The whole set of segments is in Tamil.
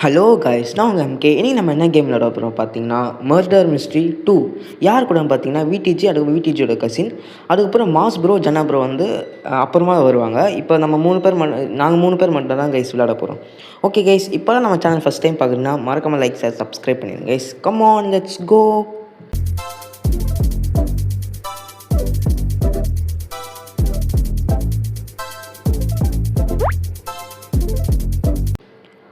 ஹலோ கைஸ், நான் உங்கள் எம்கே. இனி நம்ம என்ன கேம் விளாட போகிறோம் பார்த்தீங்கன்னா, மர்டர் மிஸ்ட்ரி 2. யார் கூட பார்த்தீங்கன்னா விடிஜி, அதுக்கு விடிஜியோட கசின். அதுக்கப்புறம் மாஸ் ப்ரோ, ஜனா ப்ரோ வந்து அப்புறமா வருவாங்க. இப்போ நம்ம 3 பேர் நாங்கள் 3 பேர் மட்டும் தான் கைஸ் விளாட போகிறோம். ஓகே கைஸ், இப்போ தான் நம்ம சேனல் ஃபஸ்ட் டைம் பார்க்குறீங்கன்னா மறக்காமல் லைக் ஷேர் சப்ஸ்கிரைப் பண்ணிடுங்க guys. Come on, let's go.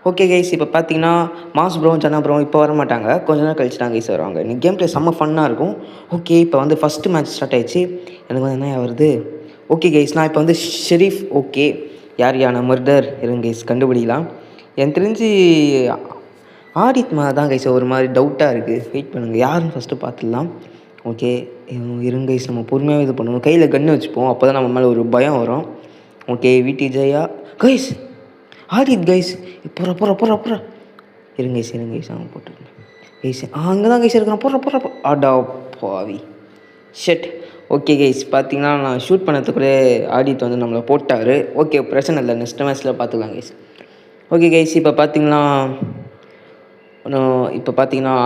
Okay guys, இப்போ பார்த்தீங்கன்னா மாஸ் ப்ரோ, ஜனா ப்ரோ இப்போ வர மாட்டாங்க. கொஞ்ச நேரம் கழிச்சு தான் கைஸ் வருவாங்க. இன்னைக்கு கேம் ப்ளே செம்ம ஃபன்னாக இருக்கும். ஓகே, இப்போ வந்து ஃபஸ்ட்டு மேட்ச் ஸ்டார்ட் ஆயிடுச்சு. எனக்கு வந்து என்ன வருது? ஓகே கைஸ், நான் இப்போ வந்து ஷெரீஃப். ஓகே, யார் யானை மர்டர் இருங்க கைஸ், கண்டுபிடிக்கலாம். எனக்கு தெரிஞ்சு ஆடித் தான் கைஸ் ஒரு மாதிரி டவுட்டாக இருக்குது. வெயிட் பண்ணுங்கள், யாருன்னு ஃபஸ்ட்டு பார்த்துடலாம். ஓகே இருங்க கைஸ், நம்ம பொறுமையாக இது பண்ணுவோம். கையில் கன்று வச்சுப்போம், அப்போ தான் நம்ம மேலே ஒரு பயம் வரும். ஓகே, வீட்டி ஜெயா கைஸ், ஆடித் கைஸ். போகிற போகிற போகிற போகிற இருங்க கைஸ் அவங்க போட்டுருங்க கைஸ். அங்கே தான் கைஸ் இருக்கிறான். போகிற ஆடா பாவி ஷெட். ஓகே கைஸ், பார்த்தீங்கன்னா நான் ஷூட் பண்ணதுக்குள்ளே ஆடித் வந்து நம்மளை போட்டார். ஓகே, பிரச்சனை இல்லை, நெக்ஸ்ட் மேட்ச்சில் பார்த்துக்கலாம் கைஸ். ஓகே கைஸ், இப்போ பார்த்தீங்கன்னா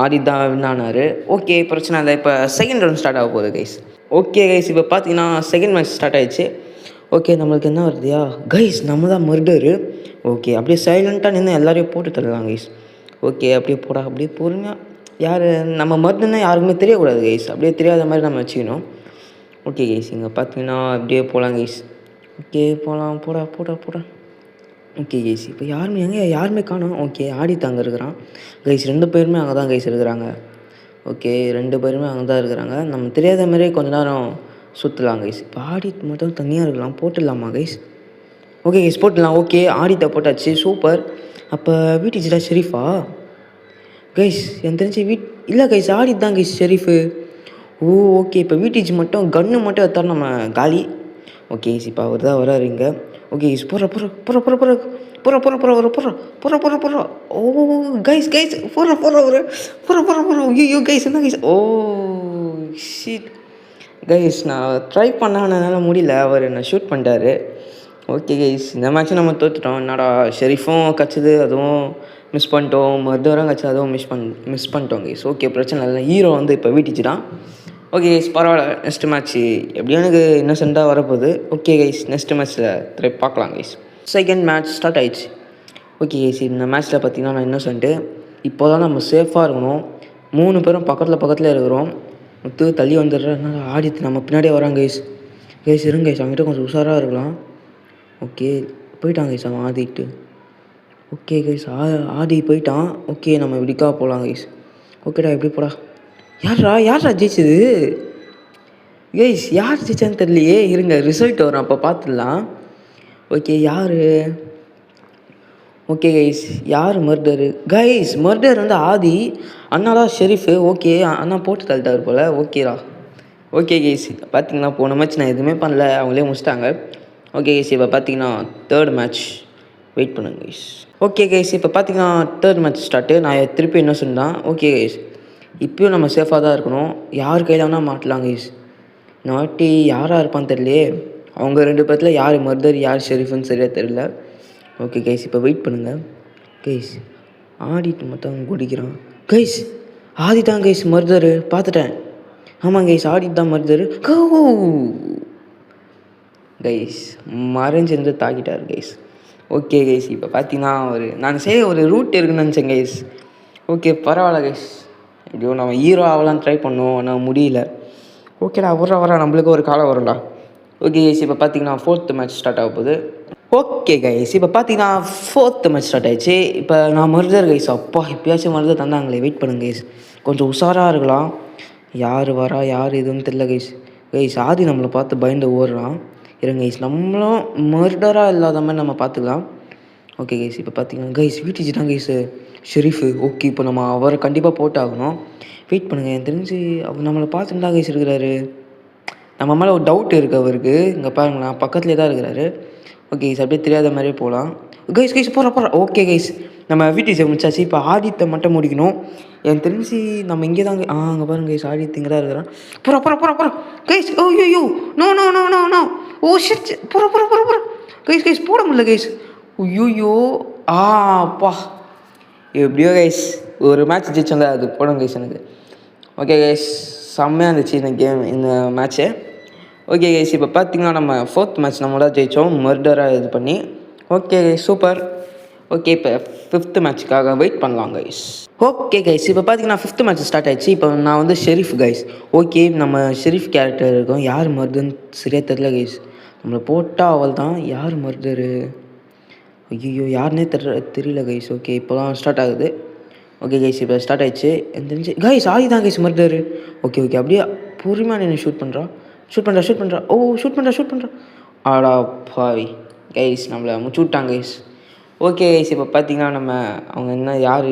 ஆடித் தான் வின் ஆனார். ஓகே, பிரச்சனை இல்லை. இப்போ செகண்ட் ரவுண்ட் ஸ்டார்ட் ஆக போகுது கைஸ். ஓகே கைஸ், இப்போ பார்த்தீங்கன்னா செகண்ட் மேட்ச் ஸ்டார்ட் ஆகிடுச்சு. ஓகே, நம்மளுக்கு என்ன வருதுயா கைஸ்? நம்ம தான் மர்டரு. ஓகே, அப்படியே சைலண்ட்டாக நின்று எல்லாரையும் போட்டு தரலாம் கைஸ். ஓகே, அப்படியே போடா, அப்படியே பொறுமையாக. யார் நம்ம மர்டர்னா யாருக்குமே தெரியக்கூடாது கைஸ். அப்படியே தெரியாத மாதிரி நம்ம வச்சுக்கணும். ஓகே கைஸ், இங்கே பார்த்தீங்கன்னா அப்படியே போகலாம் கைஸ். ஓகே, போகலாம். போடா. ஓகே கைஸ், இப்போ யாருமே காணோம். ஓகே, ஆடித் அங்கே இருக்கிறான் கைஸ். 2 பேருமே அங்கே தான் கைஸ் இருக்கிறாங்க. ஓகே, 2 பேருமே அங்கே தான் இருக்கிறாங்க. நம்ம தெரியாத மாதிரியே கொஞ்ச நேரம் சுற்றலாம் கைஸ். இப்போ ஆடிட் மட்டும் தனியாக இருக்கலாம், போட்டுடலாமா கைஸ்? ஓகே கைஸ், போட்டுடலாம். ஓகே, ஆடித்தை போட்டாச்சு, சூப்பர். அப்போ வீட்டிஜிடா ஷெரீஃபா கைஸ்? எனக்கு தெரிஞ்சு இல்லை கைஸ், ஆடித் தான் கைஸ் ஷெரீஃபு. ஓ ஓகே, இப்போ வீட்டிஜி மட்டும் கன்று மட்டும் எடுத்தாலும் நம்ம காலி. ஓகே கைஸ், இப்போ அவர் தான் வராருங்க. ஓகே கைஸ், போகிற ஓ கைஸ் போகிற ஐயோ கைஸ், என்ன கைஸ்? ஓ ஷிட் கைஸ், நான் ட்ரை பண்ணால் முடியல, அவர் என்னை ஷூட் பண்ணிட்டாரு. ஓகே கைஸ், இந்த மேட்ச்சும் நம்ம தோற்றுட்டோம். என்னடா, ஷெரீஃபும் கச்சுது, அதுவும் மிஸ் பண்ணிட்டோம். மர்டரும் கச்சு, அதுவும் மிஸ் பண்ணிட்டோம் கைஸ். ஓகே, பிரச்சனை இல்லை. ஹீரோ வந்து இப்போ வீட்டிச்சு தான். ஓகே கைஸ், பரவாயில்ல. நெக்ஸ்ட் மேட்ச்சு எப்படியும் எனக்கு இன்னசென்ட்டாக வரப்போகுது. ஓகே கைஸ், நெக்ஸ்ட் மேட்ச்சில் ட்ரை பார்க்கலாம் கைஸ். செகண்ட் மேட்ச் ஸ்டார்ட் ஆயிடுச்சு. ஓகே கைஸ், இந்த மேட்ச்சில் பார்த்தீங்கன்னா நான் இன்னசென்ட்டு. இப்போ தான் நம்ம சேஃபாக இருக்கணும். 3 பேரும் பக்கத்தில் இருக்கிறோம். தள்ளி வந்துடுறேன். ஆடித்து நம்ம பின்னாடியே வராங்க கைஸ். இருங்க கைஸ், அவங்ககிட்ட கொஞ்சம் உஷாராக இருக்கலாம். ஓகே, போயிட்டான் கைஸ் அவன் ஆடிட்டு. ஓகே கைஸ், ஆடி போயிட்டான். ஓகே, நம்ம இப்படிக்கா போகலாம் கைஸ். ஓகேடா, எப்படி போடா? யார்ரா ஜெயிச்சது கைஸ்? யார் ஜெயிச்சான்னு தெரியலையே. இருங்க, ரிசல்ட் வரும், அப்போ பார்த்துடலாம். ஓகே, யார்? ஓகே கைஸ், யார் மர்டரு? கைஸ், மர்டர் வந்து ஆதி, அண்ணா தான் ஷெரீஃபு. ஓகே, அண்ணா போட்டு தள்ளிட்டார் போல். ஓகேடா. ஓகே கைஸ், பார்த்தீங்கன்னா போன மேட்ச் நான் எதுவுமே பண்ணல, அவங்களே முடிச்சிட்டாங்க. ஓகே கைஸ், இப்போ பார்த்தீங்கன்னா தேர்ட் மேட்ச். வெயிட் பண்ணுங்க கைஸ். ஓகே கைஸ், இப்போ பார்த்தீங்கன்னா தேர்ட் மேட்ச் ஸ்டார்ட்டு. நான் திருப்பி என்ன சொன்னேன்? ஓகே கைஸ், இப்போயும் நம்ம சேஃபாக தான் இருக்கணும். யார் கையில் வேணால் மாட்டலாம் கைஸ். நாட்டி யாராக இருப்பான்னு தெரியலையே. அவங்க 2 பேர்த்தில் யார் மர்டர், யார் ஷெரீஃப்னு சரியாக தெரியல. ஓகே கைஸ், இப்போ வெயிட் பண்ணுங்கள் கைஸ். ஆடிட்டு மட்டும் அவங்க குடிக்கிறான் கைஸ். ஆடி தான் கைஸ் மர்டரு, பார்த்துட்டேன். ஆமாம் கைஸ், ஆடிட்டு தான் மர்டரு. கைஸ், மறைஞ்சிருந்து தாக்கிட்டார் கைஸ். ஓகே கைஸ், இப்போ பார்த்தீங்கன்னா நான் ஒரு ரூட் இருக்குன்னு நினச்சேன் கைஸ். ஓகே, பரவாயில்ல கைஸ். எப்படியோ நம்ம ஹீரோ ஆகலாம் ட்ரை பண்ணோம், ஆனால் முடியல. ஓகேடா, வர நம்மளுக்கு ஒரு காலம் வரும்டா. ஓகே கைஸ், இப்போ பார்த்தீங்கன்னா 4th மேட்ச் ஸ்டார்ட் ஆக போகுது. ஓகே கைஸ், இப்போ பார்த்தீங்கன்னா 4th மேட்ச் ஸ்டார்ட் ஆகிடுச்சு. இப்போ நான் மர்டர் கைஸ். அப்பா, எப்பயாச்சும் மர்டர் தந்தாங்களே. வெயிட் பண்ணுங்க கைஸ், கொஞ்சம் உஷாராக இருக்கலாம். யார் வரா, யார் இதுன்னு தெரியல கைஸ். ஆதி நம்மளை பார்த்து பயந்து ஓடுறான். இருங்க கைஸ், நம்மளும் மர்டராக இல்லாத மாதிரி நம்ம பார்த்துக்கலாம். ஓகே கைஸ், இப்போ பார்த்தீங்கன்னா கைஸ் வீட்டிச்சு தான் கைஸ் ஷெரீஃபு. ஓகே, இப்போ நம்ம அவரை கண்டிப்பாக போட்டாகணும். வெயிட் பண்ணுங்கள், எனக்கு தெரிஞ்சு அவர் நம்மளை பார்த்துட்டு தான் கைஸ் இருக்கிறாரு. நம்ம மேலே ஒரு டவுட் இருக்குது அவருக்கு. இங்கே பாருங்களேன், பக்கத்துலேயே தான் இருக்கிறாரு. ஓகே கைஸ், அப்படியே தெரியாத மாதிரியே போகலாம். கைஸ் போகிற ஓகே கைஸ், நம்ம வீட்டிச்சு முடிச்சாச்சு. இப்போ ஆதித்தை மட்டும் முடிக்கணும். எனக்கு தெரிஞ்சு நம்ம இங்கே தான். அங்கே பாருங்க கைஸ், ஆதித்து இங்கே தான் இருக்கிறான். போகிற guys. Oh no. Oh shit, போகிற கைஸ் போட முடியல கைஸ். ஐயோ அப்பா எப்படியோ கைஸ் ஒரு மேட்ச் ஜெயிச்சோங்க, அது போடும் கைஸ் எனக்கு. ஓகே கைஸ், செம்மையாக இருந்துச்சு இந்த கேம், இந்த மேட்ச்சு. ஓகே கைஸ், இப்போ பார்த்தீங்கன்னா நம்ம 4th மேட்ச் நம்மளோட ஜெயித்தோம் மர்டராக இது பண்ணி. Okay guys, super. ஓகே, இப்போ 5th மேட்ச்சுக்காக வெயிட் பண்ணலாம் கைஸ். ஓகே கைஸ், இப்போ பார்த்தீங்கன்னா 5th மேட்ச் ஸ்டார்ட் ஆயிடுச்சு. இப்போ நான் வந்து ஷெரீஃப் கைஸ். ஓகே, நம்ம ஷெரீஃப் கேரக்டர் இருக்கோம். யார் மர்டர்ன்னு சரியாக தெரில கைஸ். நம்மளை போட்டால் அவள் தான். யார் மர்டரு? ஐயோ, யாருன்னே தெரியல கைஸ். ஓகே, இப்போ தான் ஸ்டார்ட் ஆகுது. ஓகே கைஸ், இப்போ ஸ்டார்ட் ஆயிடுச்சு. எனக்கு தெரிஞ்சு கைஸ் ஆதி தான் கைஸ் மர்டரு. ஓகே ஓகே, அப்படியே பொறுமையாக நின்று ஷூட் பண்ணுறா. ஓ, ஷூட் பண்ணுறா. ஆடா பாவி கைஸ், நம்மளை முடிச்சு விட்டாங்க கைஸ். ஓகே கைஸ், இப்போ பார்த்தீங்கன்னா நம்ம அவங்க என்ன யார்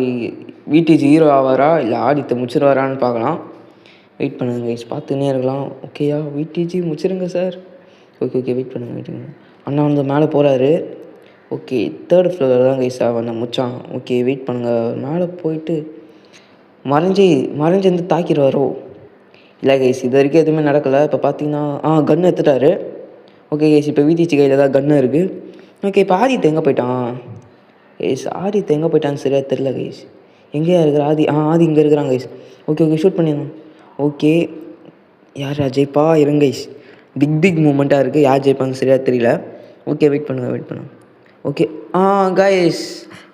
விடிஜி ஹீரோ ஆவாரா இல்லை ஆதித்தை முடிச்சிருவாரான்னு பார்க்கலாம். வெயிட் பண்ணுங்க கைஸ், பார்த்துன்னே இருக்கலாம். ஓகேயா, விடிஜி முடிச்சிருங்க சார். ஓகே, வெயிட் பண்ணுங்க. அண்ணா வந்து மேலே போகிறாரு. ஓகே, 3rd ஃப்ளோர் தான் கைஸ் அவன் முடிச்சான். ஓகே, வெயிட் பண்ணுங்கள். மேலே போயிட்டு மறைஞ்சி வந்து தாக்கிடுவாரோ? இல்லை கைஸ், இது வரைக்கும் எதுவுமே நடக்கலை. இப்போ பார்த்தீங்கன்னா கன்று எடுத்துட்டாரு. ஓகே கைஸ், இப்போ விடிஜி கையில் தான் கன்று இருக்குது. ஓகே, இப்போ ஆதித்தை எங்கே போயிட்டான் கைஸ்? ஆதித்தை எங்கே போயிட்டான்னு சரியாக தெரில கைஸ். எங்கேயா இருக்கிற ஆதி இங்கே இருக்கிறாங்க கைஸ். ஓகே, ஷூட் பண்ணிடணும். ஓகே, யார் ஜெயிப்பா? இருங்க கைஸ், பிக் மூமெண்ட்டாக இருக்குது. யார் ஜெயிப்பாங்க சரியாக தெரியல. ஓகே, வெயிட் பண்ணுங்க. ஓகே கைஸ்,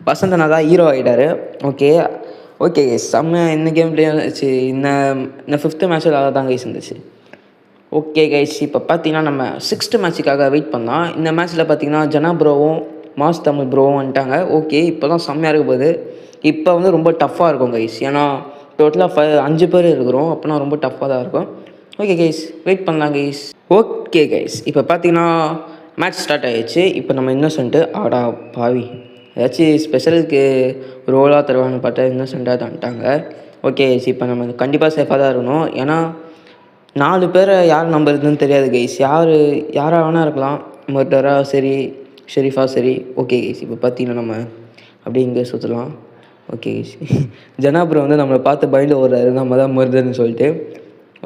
வசந்தனா தான் ஹீரோ ஆகிட்டார். ஓகே கைஸ், செம்ம இந்த கேம் பிளே இருந்துச்சு. இந்த 5th மேட்ச்சில் அதை தான் கைஸ் இருந்துச்சு. ஓகே கைஸ், இப்போ பார்த்தீங்கன்னா நம்ம 6th மேட்ச்சுக்காக வெயிட் பண்ணலாம். இந்த மேட்ச்சில் பார்த்தீங்கன்னா ஜனா ப்ரோவும் மாஸ் தமிழ் ப்ரோவும் வந்துட்டாங்க. ஓகே, இப்போ தான் செம்மையாக இருக்க போகுது. இப்போ வந்து ரொம்ப டஃப்பாக இருக்கும் கைஸ். ஏன்னா டோட்டலாக 5 பேர் இருக்கிறோம். அப்போனா ரொம்ப டஃப்பாக தான் இருக்கும். ஓகே கைஸ், வெயிட் பண்ணலாம் கைஸ். ஓகே கைஸ், இப்போ பார்த்தீங்கன்னா மேட்ச் ஸ்டார்ட் ஆகிடுச்சு. இப்போ நம்ம இன்னோசென்ட்டு ஆடா பாவி ஏதாச்சும் ஸ்பெஷலுக்கு ரோலாக தருவான்னு பார்த்தா இன்னோசென்ட்டாக தந்துட்டாங்க. ஓகே கைஸ், இப்போ நம்ம கண்டிப்பாக சேஃபாக தான் இருக்கணும். ஏன்னா 4 பேரை யார் நம்புறதுன்னு தெரியாது கைஸ். யாராக வேணால் இருக்கலாம். மர்டரா சரி, ஷெரீஃபா சரி. ஓகே கைஸ், இப்போ பார்த்தீங்கன்னா நம்ம அப்படியே இங்கே சுற்றலாம். ஓகே கைஸ், ஜனா ப்ரோ வந்து நம்மளை பார்த்து பயந்து ஓடுறாரு, நம்ம தான் மர்டர்னு சொல்லிட்டு.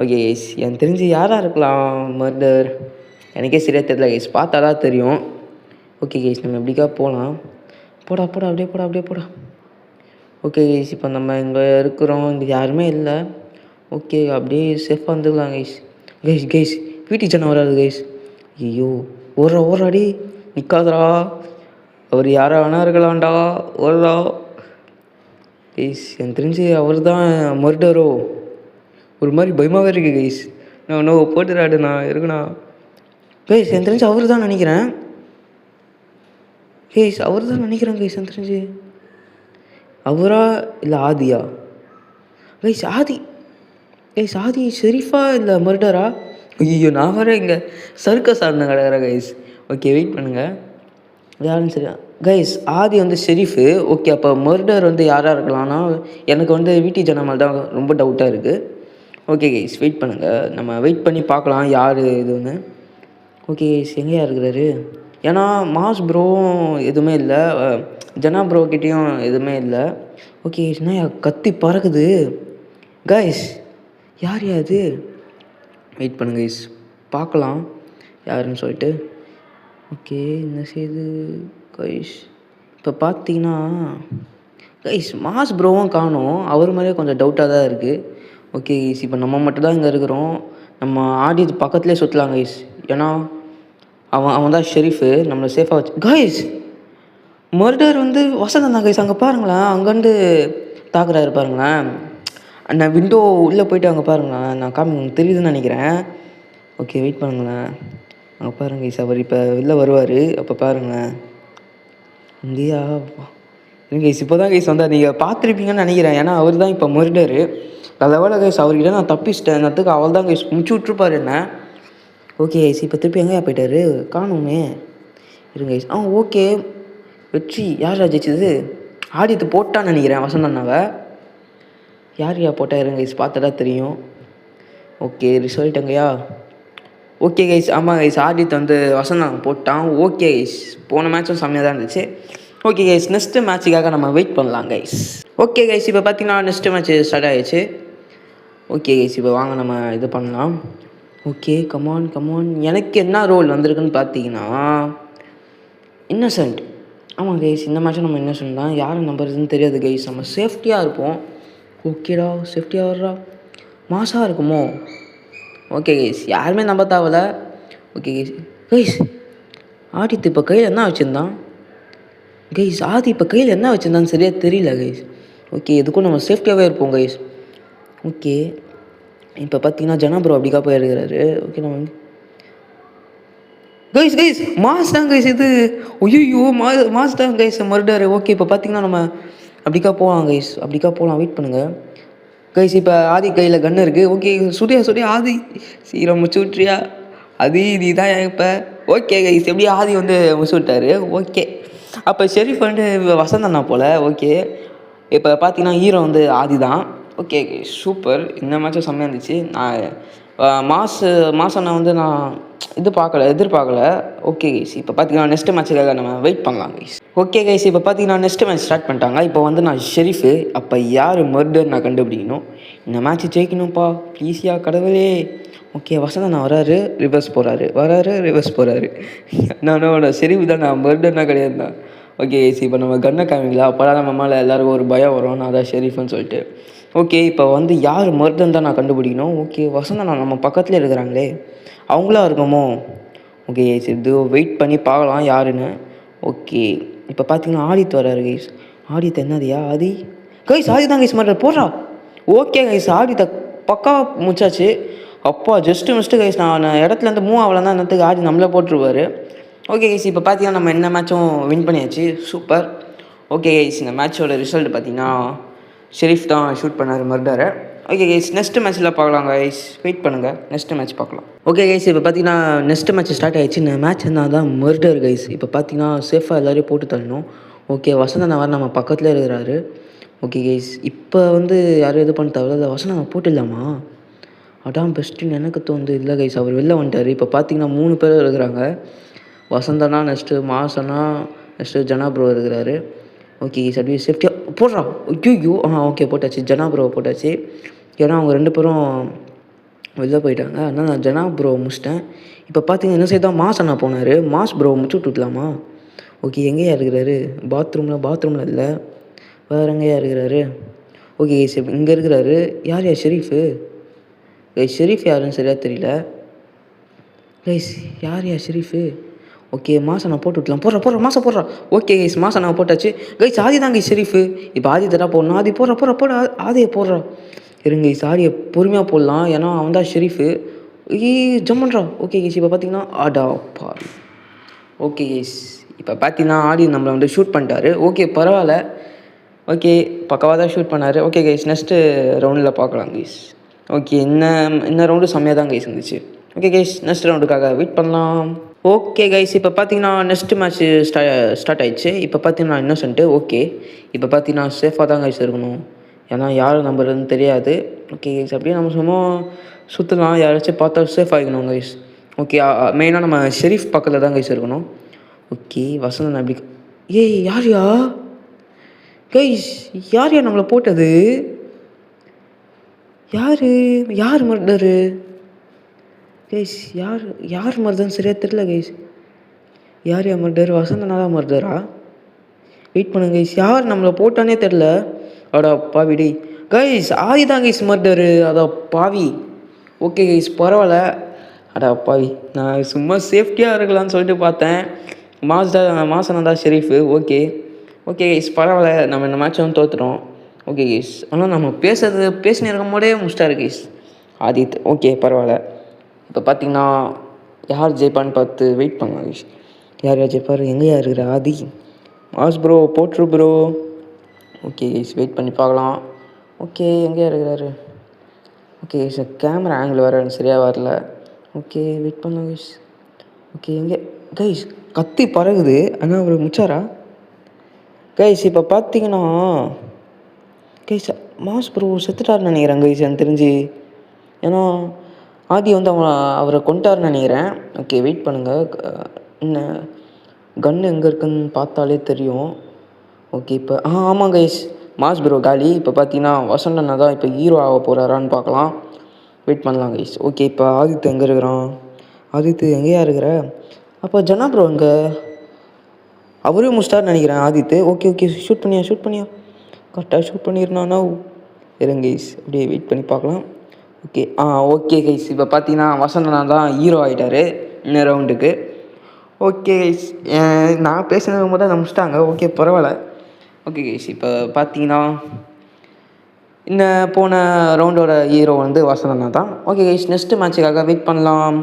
ஓகே கைஸ், எனக்கு தெரிஞ்சு யாராக இருக்கலாம் மர்டர்? எனக்கே சரியாக தெரியல கைஸ், பார்த்தா தான் தெரியும். ஓகே கைஸ், நம்ம எப்படிக்கா போகலாம். போடா அப்படியே போடா. ஓகே கைஸ், இப்போ நம்ம இங்கே இருக்கிறோம். இங்கே யாருமே இல்லை. ஓகே, அப்படியே சேஃபாக வந்துடலாம் கைஸ். வீட்டுக்கு ஜனம் வராது கைஸ். ஐயோ, ஓடுறாடி நிற்காதரா. அவர் யாராக வேணா இருக்கலாம்டா. ஓடுறா கைஸ், எனக்கு தெரிஞ்சு அவர் தான் மர்டரோ? ஒரு மாதிரி பயமாகவே இருக்குது கைஸ். நான் போட்டுறாடுண்ணா இருக்குண்ணா கைஸ். எனக்கு தெரிஞ்சு அவர் தான் நினைக்கிறேன் கைஸ். எனக்கு தெரிஞ்சு அவரா இல்லை ஆதியா கைஸ்? ஆதி ஷெரீஃபா இல்லை மர்டரா? ஐயோ, நான் வர இங்கே சர்க்கஸ் ஆடின கிடக்குறேன் கைஸ். ஓகே, வெயிட் பண்ணுங்கள். யாருன்னு சரி கைஸ், ஆதி வந்து ஷெரீஃபு. ஓகே, அப்போ மர்டர் வந்து யாராக இருக்கலாம்னா எனக்கு வந்து வீட்டி ஜனமல் தான் ரொம்ப டவுட்டாக இருக்குது. ஓகே கைஸ், வெயிட் பண்ணுங்கள். நம்ம வெயிட் பண்ணி பார்க்கலாம் யார் இதுன்னு. ஓகே கைஸ், எங்கேயா இருக்கிறாரு? ஏன்னா மாஸ் ப்ரோவும் எதுவுமே இல்லை, ஜனா ப்ரோக்கிட்டேயும் எதுவுமே இல்லை. ஓகே கைஸ், என்ன கத்தி பறக்குது கைஸ்? யார் அது? வெயிட் பண்ணுங்க கைஸ், பார்க்கலாம் யாருன்னு சொல்லிட்டு. ஓகே, என்ன செய்யுது கைஸ்? இப்போ பார்த்தீங்கன்னா கைஸ் மாஸ் ப்ரோவும் காணும். அவர் மாதிரியே கொஞ்சம் டவுட்டாக தான் இருக்குது. ஓகே கைஸ், இப்போ நம்ம மட்டும் தான் இங்கே இருக்கிறோம். நம்ம ஆடி பக்கத்துலேயே சுற்றலாம் கைஸ். ஏன்னா அவன் தான் ஷெரீஃபு. நம்மளை சேஃபாக வச்சு கைஸ். மர்டர் வந்து வசந்தம் தான் கைஸ். அங்கே பாருங்களேன், அங்கேருந்து தாக்குறாரு பாருங்களேன். நான் விண்டோ உள்ளே போய்ட்டு அங்கே பாருங்களேன், நான் உங்களுக்கு தெரியுதுன்னு நினைக்கிறேன். ஓகே, வெயிட் பண்ணுங்களேன். அங்கே பாருங்க கைஸ், அவர் இப்போ வெளில வருவார். அப்போ பாருங்களேன். இங்கேயா இல்லைங்க கைஸ், இப்போ தான் கைஸ் வந்தால் நீங்கள் பார்த்துருப்பீங்கன்னு நினைக்கிறேன். ஏன்னா அவர் தான் இப்போ மர்டரு. நல்லவேளை கைஸ், அவர்கிட்ட நான் தப்பிச்சிட்டேன். அதுக்கு அவள் தான் கைஸ் முடிச்சு விட்ருப்பார் என்ன. ஓகே கைஸ், இப்போ திருப்பி எங்கேயா போயிட்டாரு? காணுமே. இருங்க கைஸ். ஓகே, வெற்றி. யார் ஜெயிச்சது? ஆடித்து போட்டான்னு நினைக்கிறேன் வசந்தண்ணாவை. யார் போட்டா? இருங்க கைஸ், பார்த்தா தெரியும். ஓகே, ரிசல்ட் எங்கேயா? ஓகே கைஸ், ஆமாம் கைஸ், ஆடித் வந்து வசந்தம் போட்டான். ஓகே கைஸ், போன மேட்சும் செம்மையாக தான் இருந்துச்சு. ஓகே கைஸ், நெக்ஸ்ட்டு மேட்சுக்காக நம்ம வெயிட் பண்ணலாம் கைஸ். ஓகே கைஸ், இப்போ பார்த்தீங்கன்னா நெக்ஸ்ட்டு மேட்ச் ஸ்டார்ட் ஆகிடுச்சு. ஓகே கைஸ், இப்போ வாங்க நம்ம இது பண்ணலாம். Okay, come on. எனக்கு என்ன ரோல் வந்திருக்குன்னு பார்த்தீங்கன்னா இன்னசென்ட். ஆமாம் கைஸ், இந்த மேட்ச்சும் நம்ம என்ன சொல்லலாம், யாரை நம்புறதுன்னு தெரியாது கைஸ். நம்ம சேஃப்டியாக இருப்போம். ஓகேடா, சேஃப்டியாக வர்றா. மாசாக இருக்குமோ? ஓகே கைஸ், யாருமே நம்ப தேவையில்ல. Okay guys. கைஸ், ஆதித் இப்போ கையில் என்ன வச்சுருந்தான் கைஸ்? ஆதி இப்போ கையில் என்ன வச்சுருந்தான்னு சரியாக தெரியல கைஸ். ஓகே, எதுக்கும் நம்ம சேஃப்டியாகவே இருப்போம் கைஸ். ஓகே, இப்போ பார்த்தீங்கன்னா ஜனா ப்ரோ அப்படிக்கா போயிருக்கிறாரு. ஓகே, நம்ம கைஸ் கைஸ் மாஸ் தான் கைஸ் இது. ஐயோ, மாஸ் தான் கைஸ் மர்டர். ஓகே, இப்போ பார்த்தீங்கன்னா நம்ம அப்படிக்கா போகலாம் கைஸ், அப்படிக்கா போகலாம். வெயிட் பண்ணுங்கள் கைஸ். இப்போ ஆதி கையில் கன்று இருக்குது. ஓகே, சுடியா ஆதி, சீக்கிரம் முடிச்சு விட்றியா? அது இது தான் இப்போ. ஓகே கைஸ், எப்படியும் ஆதி வந்து முடிச்சு விட்டாரு. ஓகே, அப்போ ஷெரீஃப் வந்து வசந்தண்ணா போல். ஓகே, இப்போ பார்த்தீங்கன்னா ஹீரோ வந்து ஆதி தான். ஓகே சூப்பர், இந்த மேட்சும் செம்மையாக இருந்துச்சு. நான் மாசண்ணா வந்து நான் எதிர்பார்க்கல. ஓகே கைஸ், இப்போ பார்த்தீங்கன்னா நெக்ஸ்ட் மேட்சுக்காக நம்ம வெயிட் பண்ணலாம் கைஸ். ஓகே கைஸ், இப்போ பார்த்தீங்கன்னா நெக்ஸ்ட் மேட்ச் ஸ்டார்ட் பண்ணிட்டாங்க. இப்போ வந்து நான் ஷெரீஃபு. அப்போ யார் மர்டர் நான் கண்டுபிடிக்கணும். இந்த மேட்ச் ஜெயிக்கணும்ப்பா, ப்ளீஸியா கடவுளே. ஓகே, வசந்தண்ணா வராரு, ரிவர்ஸ் போகிறாரு. நானோட ஷெரீஃப் தான், நான் மர்டர்னா கிடையாதுண்ணா. ஓகே கைஸ், இப்போ நம்ம கன்னை காமிங்களா, அப்போ தான் நம்ம மேலே எல்லாருக்கும் ஒரு பயம் வரும், நான் தான் ஷெரீஃப்னு சொல்லிட்டு. ஓகே, இப்போ வந்து யார் மர்டர்ன்னு தான் நான் கண்டுபிடிக்கணும். ஓகே, வசந்தண்ணா நம்ம பக்கத்துலேயே இருக்கிறாங்களே, அவங்களா இருக்குமோ? ஓகே கைஸ், இது வெயிட் பண்ணி பார்க்கலாம் யாருன்னு. ஓகே, இப்போ பார்த்தீங்கன்னா ஆதித் வராரு கைஸ். ஆதித் என்னதுயா ஆதி? கைஸ், ஆதி தான் கைஸ் மர்டர் போடுறா. ஓகே கைஸ், ஆதித்தை பக்கா முடிச்சாச்சு. அப்பா ஜஸ்ட்டு மிஸ்ட்டு கைஸ், நான் இடத்துலேருந்து மூவ் ஆகலாம் தான் என்னத்துக்கு ஆதி நம்மளே போட்டுருவார். ஓகே கைஸ், இப்போ பார்த்தீங்கன்னா நம்ம என்ன மேட்சும் வின் பண்ணியாச்சு. சூப்பர். ஓகே கைஸ், இந்த மேட்சோட ரிசல்ட் பார்த்தீங்கன்னா ஷெரீஃப் தான் ஷூட் பண்ணார் மர்டரை. ஓகே கைஸ், நெக்ஸ்ட் மேட்ச்சில் பார்க்கலாம் கைஸ், வெயிட் பண்ணுங்கள், நெக்ஸ்ட் மேட்ச் பார்க்கலாம். ஓகே கைஸ், இப்போ பார்த்தீங்கன்னா நெக்ஸ்ட் மேட்ச் ஸ்டார்ட் ஆகிடுச்சு. இந்த மேட்ச் என்ன தான் மர்டர் கைஸ். இப்போ பார்த்தீங்கன்னா சேஃபாக எல்லோரையும் போட்டு தள்ளணும். ஓகே, வசந்தண்ணா வர நம்ம பக்கத்தில் இருக்கிறாரு. ஓகே கைஸ், இப்போ வந்து யாரும் இது பண்ண தேவையில்ல, வசந்தண்ணா போட்டுடலாமா? அதான் பெஸ்ட்டுன்னு எனக்கு தோணுது. இல்லை கைஸ், அவர் வெளில வந்துட்டார். இப்போ பார்த்தீங்கன்னா 3 பேர் இருக்கிறாங்க. வசந்தண்ணா, நெக்ஸ்ட்டு மாசண்ணா, நெக்ஸ்ட்டு ஜனா ப்ரோ இருக்கிறாரு. ஓகே கைஸ், அப்படியே சேஃப்டியாக போடுறா. ஐயோ, ஓகே போட்டாச்சு, ஜனா ப்ரோ போட்டாச்சு. ஏன்னா அவங்க 2 பேரும் வெளில போயிட்டாங்க, அதனால் நான் ஜனா ப்ரோ முடிச்சிட்டேன். இப்போ பார்த்தீங்கன்னா என்ன செய்ய தான் மாசண்ணா போனார். மாஸ் ப்ரோ முடிச்சு விட்டுலாமா? ஓகே, எங்கேயா இருக்கிறாரு? பாத்ரூமில் இல்லை, வேறு எங்கேயா இருக்கிறாரு? ஓகே கைஸ், இங்கே இருக்கிறாரு. யார் ஷெரீஃபு? கைஸ், ஷெரீஃப் யாருன்னு சரியாக தெரியல கைஸ். யார் ஷெரீஃபு? ஓகே, மாசண்ணா போட்டு விட்டலாம். போடுறா மாசம் போடுறா. ஓகே கைஸ், மாசண்ணா போட்டாச்சு கைஸ். ஆதி தான் கைஸ் ஷெரீஃபு. இப்போ ஆதி தடா போடணும். ஆதி போடுற ஆதியை போடுறா. இருங்க கைஸ், ஆதியை பொறுமையாக போடலாம், ஏன்னா அவன் தான் ஷெரீஃபு. ஜம்ப் பண்ணுறா. ஓகே கைஸ், இப்போ பார்த்தீங்கன்னா ஆடா பாரு. ஓகே கைஸ், இப்போ பார்த்தீங்கன்னா ஆதி நம்மளை வந்து ஷூட் பண்ணிட்டாரு. ஓகே, பரவாயில்ல. ஓகே, பக்கவாக தான் ஷூட் பண்ணார். ஓகே கைஸ், நெக்ஸ்ட்டு ரவுண்டில் பார்க்கலாம் கைஸ். ஓகே, இந்த ரவுண்டு செம்மையாக தான் கைஸ் இருந்துச்சு. ஓகே கைஸ், நெக்ஸ்ட் ரவுண்டுக்காக வெயிட் பண்ணலாம். ஓகே கைஸ், இப்போ பார்த்தீங்கன்னா நெக்ஸ்ட் மேட்ச் ஸ்டார்ட் ஆயிடுச்சு. இப்போ பார்த்தீங்கன்னா இன்னோசன்ட்டு. ஓகே, இப்போ பார்த்தீங்கன்னா சேஃபாக தான் கைஸ் இருக்கணும், ஏன்னா யார் நம்புறதுன்னு தெரியாது. ஓகே கைஸ், அப்படியே நம்ம சும்மா சுற்றலாம், யாராச்சும் பார்த்தா சேஃப் ஆகிக்கணும் கைஸ். ஓகே, மெயினாக நம்ம ஷெரீஃப் பக்கத்தில் தான் கைஸ் இருக்கணும். ஓகே, வசந்தன் அப்படி. யார்யா கைஸ்? யார் நம்மளை போட்டது? யார் மர்டரு கைஸ்? யார் மர்டர்னு சரியாக தெரியல கைஸ். யார் மர்டர்? வசந்தனா தான் மர்டரா? வெயிட் பண்ணுங்க கைஸ், யார் நம்மளை போட்டானே தெரில. அடா பாவி டேய் கைஸ், ஆதி தான் கைஸ் மர்டரு. அதா பாவி. ஓகே கைஸ், பரவாயில்ல. அடா பாவி, நான் சும்மா சேஃப்டியாக இருக்கலான்னு சொல்லிட்டு பார்த்தேன். மாசனா தான் ஷெரீஃபு. ஓகே கைஸ், பரவாயில்ல, நம்ம இந்த மேட்ச் வந்து தோற்றுட்டோம். ஓகே கைஸ், ஆனால் நம்ம பேசினே இருக்கும் போதே முடிச்சிட்டாரு கைஸ் ஆதித். ஓகே, பரவாயில்ல. இப்போ பார்த்தீங்கன்னா யார் ஜெயிப்பான்னு பார்த்து வெயிட் பண்ணுங்க கைஸ். யார் ஜெயிப்பார்? எங்கேயா இருக்கிற ஆதி? மாஸ் ப்ரோ போட்ரு ப்ரோ. ஓகே கைஸ், வெயிட் பண்ணி பார்க்கலாம். ஓகே, எங்கேயா இருக்கிறாரு? ஓகே கைஸ், கேமரா ஆங்கிள் வேறு சரியாக வரல. ஓகே, வெயிட் பண்ணுங்க கைஸ். ஓகே, எங்கே கைஸ்? கத்தி பறகுது, ஆனால் அவர் முச்சாரா கைஸ்? இப்போ பார்த்தீங்கன்னா கைஸ் மாஸ் ப்ரோ செத்துட்டாருன்னு நினைக்கிறேன் கைஸ், எனக்கு தெரிஞ்சு. ஏன்னா ஆதி வந்து அவரை கொண்டாருன்னு நினைக்கிறேன். ஓகே, வெயிட் பண்ணுங்கள். என்ன கன்று எங்கே இருக்குன்னு பார்த்தாலே தெரியும். ஓகே, இப்போ ஆமாம் கைஸ், மாஸ் ப்ரோ காலி. இப்போ பார்த்தீங்கன்னா வசந்தண்ணா தான் இப்போ ஹீரோ ஆக போகிறாரான்னு பார்க்கலாம். வெயிட் பண்ணலாம் கைஸ். ஓகே, இப்போ ஆதித்து எங்கே இருக்கிறான்? ஆதித்து எங்கேயா இருக்கிற? அப்போ ஜனா ப்ரோ எங்கே? அவரே முடிச்சிட்டாருன்னு நினைக்கிறேன் ஆதித்து. ஓகே ஓகே ஷூட் பண்ணியா கரெக்டாக ஷூட் பண்ணியிருந்தானோ. இருங்க கைஸ் அப்படியே வெயிட் பண்ணி பார்க்கலாம். ஓகே ஓகே கைஸ் இப்போ பார்த்தீங்கன்னா வசந்தனா தான் ஹீரோ ஆகிட்டார் இந்த ரவுண்டுக்கு. ஓகே கைஸ் நான் பேசினது போது தான் முடிச்சிட்டாங்க. ஓகே பரவாயில்ல. ஓகே கைஸ் இப்போ பார்த்தீங்கன்னா இந்த போன ரவுண்டோட ஹீரோ வந்து வசந்தனா தான். ஓகே கைஸ் நெக்ஸ்ட்டு மேட்சுக்காக வெயிட் பண்ணலாம்.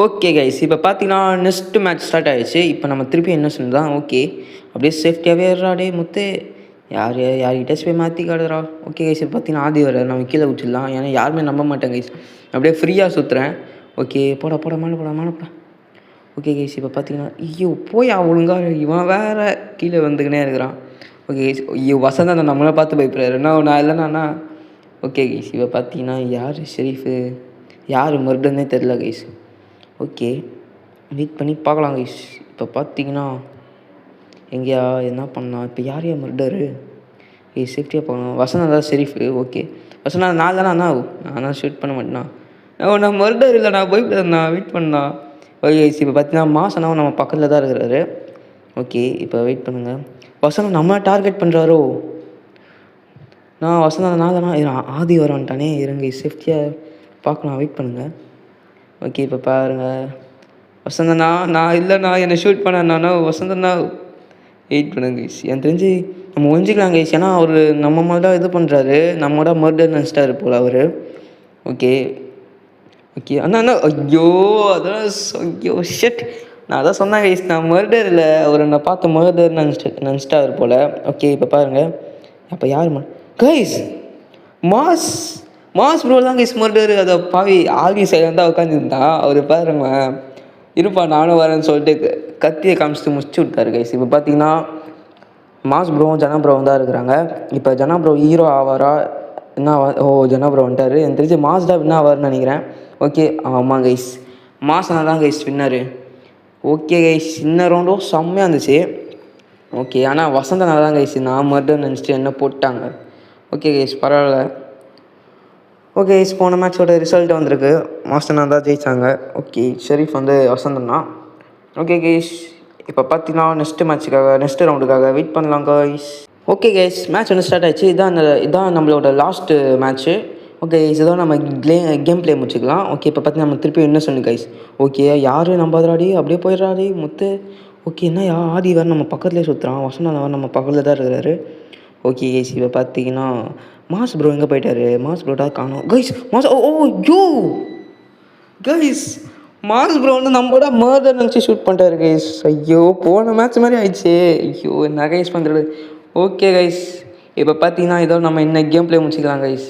ஓகே கைஸ் இப்போ பார்த்தீங்கன்னா நெக்ஸ்ட்டு மேட்ச் ஸ்டார்ட் ஆகிடுச்சு. இப்போ நம்ம திருப்பி இன்னசென்ட் தான். ஓகே அப்படியே சேஃப்டியாகவே இருறாடே முத்து. யார்கிட்டயாச்சும் போய் மாற்றி காடுறா. ஓகே கைஸ் இப்போ பார்த்தீங்கன்னா ஆதி வர நம்ம கீழே விட்டுடலாம். ஏன்னா யாருமே நம்ப மாட்டேன் கைஸ். அப்படியே ஃப்ரீயாக சுற்றுறேன். ஓகே போட மேலே போடா. ஓகே கைஸ் இப்போ பார்த்தீங்கன்னா ஐயோ போய் ஒழுங்கா இவன் வேறு கீழே வந்துக்கினே இருக்கிறான். ஓகே கைஸ் ஐயோ வசந்தா நம்மளை பார்த்து பயப்படுறாரு. நான் இல்லைண்ணா. ஓகே கைஸ் இப்போ பார்த்தீங்கன்னா யார் ஷெரீஃபு யார் மர்டர்னே தெரில கைஸ். ஓகே வெயிட் பண்ணி பார்க்கலாம் கைஸ். இப்போ பார்த்தீங்கன்னா எங்கேயா என்ன பண்ணலாம். இப்போ யார் மர்டரு சேஃப்டியாக பார்க்கணும். வசந்தா தான் ஷெரீஃபு. ஓகே வசந்தா நான் தானே நான் தான் ஷூட் பண்ண மாட்டேண்ணா. நான் மர்டர் இல்லை நான் பயப்படுறேண்ணா வெயிட் பண்ணா. ஓகே கைஸ் இப்போ பார்த்தீங்கன்னா மாசனாவும் நம்ம பக்கத்தில் தான் இருக்கிறாரு. ஓகே இப்போ வெயிட் பண்ணுங்கள். வசந்தா நம்மளை டார்கெட் பண்ணுறாரோ. நான் வசந்தா நான் தானே ஆதி வரன்ட்டானே. இருங்க சேஃப்டியாக பார்க்கலாம் வெயிட் பண்ணுங்கள். ஓகே இப்போ பாருங்கள் வசந்தனா நான் இல்லைண்ணா என்னை ஷூட் பண்ணேண்ணா. வசந்தனா வெயிட் பண்ணுங்க கைஸ். எனக்கு தெரிஞ்சு நம்ம ஒழிஞ்சிக்கலாம் கைஸ். ஏன்னா அவர் நம்ம மாதிரி தான் இது பண்ணுறாரு. நம்மளோட மர்டர் நினச்சிட்டாரு போல் அவர். ஓகே அண்ணா ஐயோ அதான் ஐயோ ஷெட் நான் அதான் சொன்னேன் கைஸ். நான் மர்டர் இல்லை அவர் என்னை பார்த்து மர்டர் நினச்சிட்டாரு போல். ஓகே இப்போ பாருங்கள் அப்போ யார் கைஸ் மாஸ் ப்ரோ தான் கைஸ் மர்டர். அதை பாவி ஆதி சைடில் தான் உட்காந்துருந்தான். அவர் பாருங்க இருப்பா நானும் வரேன்னு சொல்லிட்டு கத்தியை காமிச்சிட்டு முடிச்சு விட்டாரு கைஸ். இப்போ பார்த்தீங்கன்னா மாஸ் ப்ரோவும் ஜனா ப்ரோவும் தான் இருக்கிறாங்க. இப்போ ஜனா ப்ரோ ஹீரோ ஆவாரா என்ன ஜனா ப்ரோ வந்துட்டார். எனக்கு தெரிஞ்சு மாஸ் தான் என்ன ஆவார்னு நினைக்கிறேன். ஓகே ஆமாம் கைஸ் மாசனா தான் கைஸ் வின்னாரு. ஓகே கைஸ் இந்த ரவுண்டும் செம்மையாக இருந்துச்சு. ஓகே ஆனால் வசந்தனா தான் கைஸ் நான் மர்டர் நினச்சிட்டு என்ன போட்டாங்க. ஓகே கைஸ் பரவாயில்ல. ஓகே கைஸ் போன மேட்சோட ரிசல்ட் வந்திருக்கு. மாஸ்டர்னா தான் ஜெயித்தாங்க. ஓகே ஷெரீஃப் வந்து வசந்தனா. ஓகே கைஸ் இப்போ பார்த்தீங்கன்னா நெக்ஸ்ட்டு ரவுண்டுக்காக வெயிட் பண்ணலாம் கைஸ். ஓகே கைஸ் மேட்ச் ஒன்று ஸ்டார்ட் ஆகிடுச்சு. இதான் நம்மளோட லாஸ்ட்டு மேட்ச்சு. ஓகே கைஸ் இதான் நம்ம கேம் ப்ளே முடிச்சுக்கலாம். ஓகே இப்போ பார்த்தீங்கன்னா நம்ம திருப்பி என்ன சொல்லு கைஸ். ஓகே யார் நம்பாதராடி அப்படியே போயிடுறாடி முத்து. ஓகே என்ன ஆதி வேறு நம்ம பக்கத்துலேயே சுற்றுறான். வசந்தா வேறு நம்ம பக்கத்தில் தான் இருக்கிறாரு. ஓகே கைஸ் இப்போ பார்த்தீங்கன்னா மாஸ் ப்ரோ எங்கே போயிட்டாரு. மாஸ் ப்ரோட்டா காணோம் கைஸ். யோ கைஸ் மாஸ் ப்ரோ வந்து நம்மளோட மர்டர் நினச்சி ஷூட் பண்ணிட்டாரு கைஸ். ஐயோ போன மேட்ச் மாதிரி ஆயிடுச்சு. ஐயோ என்ன கைஸ் பண்ணுறது. ஓகே கைஸ் இப்போ பார்த்தீங்கன்னா இதோ நம்ம என்ன கேம் ப்ளே முடிச்சுக்கலாம் கைஸ்.